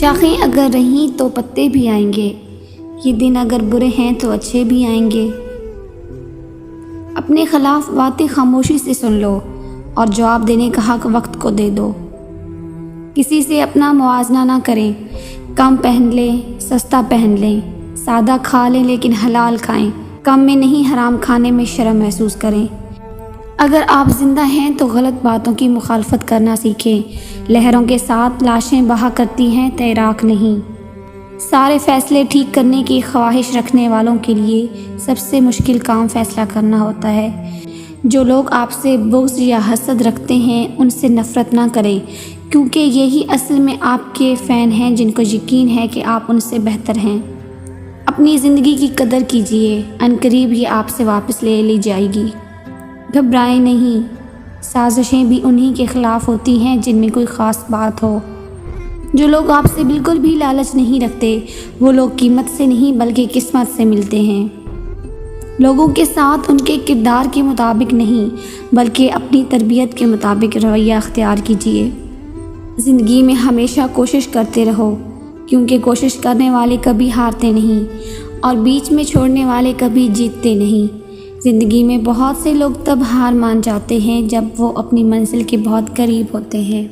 شاخیں اگر رہیں تو پتے بھی آئیں گے، یہ دن اگر برے ہیں تو اچھے بھی آئیں گے۔ اپنے خلاف باتیں خاموشی سے سن لو اور جواب دینے کا حق وقت کو دے دو۔ کسی سے اپنا موازنہ نہ کریں، کم پہن لیں، سستا پہن لیں، سادہ کھا لیں لیکن حلال کھائیں، کم میں نہیں حرام کھانے میں شرم محسوس کریں۔ اگر آپ زندہ ہیں تو غلط باتوں کی مخالفت کرنا سیکھیں، لہروں کے ساتھ لاشیں بہا کرتی ہیں تیراک نہیں۔ سارے فیصلے ٹھیک کرنے کی خواہش رکھنے والوں کے لیے سب سے مشکل کام فیصلہ کرنا ہوتا ہے۔ جو لوگ آپ سے بغض یا حسد رکھتے ہیں ان سے نفرت نہ کریں، کیونکہ یہی اصل میں آپ کے فین ہیں جن کو یقین ہے کہ آپ ان سے بہتر ہیں۔ اپنی زندگی کی قدر کیجیے، عنقریب یہ آپ سے واپس لے لی جائے گی۔ گھبرائیں نہیں، سازشیں بھی انہی کے خلاف ہوتی ہیں جن میں کوئی خاص بات ہو۔ جو لوگ آپ سے بالکل بھی لالچ نہیں رکھتے وہ لوگ قیمت سے نہیں بلکہ قسمت سے ملتے ہیں۔ لوگوں کے ساتھ ان کے کردار کے مطابق نہیں بلکہ اپنی تربیت کے مطابق رویہ اختیار کیجیے۔ زندگی میں ہمیشہ کوشش کرتے رہو، کیونکہ کوشش کرنے والے کبھی ہارتے نہیں اور بیچ میں چھوڑنے والے کبھی جیتتے نہیں۔ زندگی میں بہت سے لوگ تب ہار مان جاتے ہیں جب وہ اپنی منزل کے بہت قریب ہوتے ہیں۔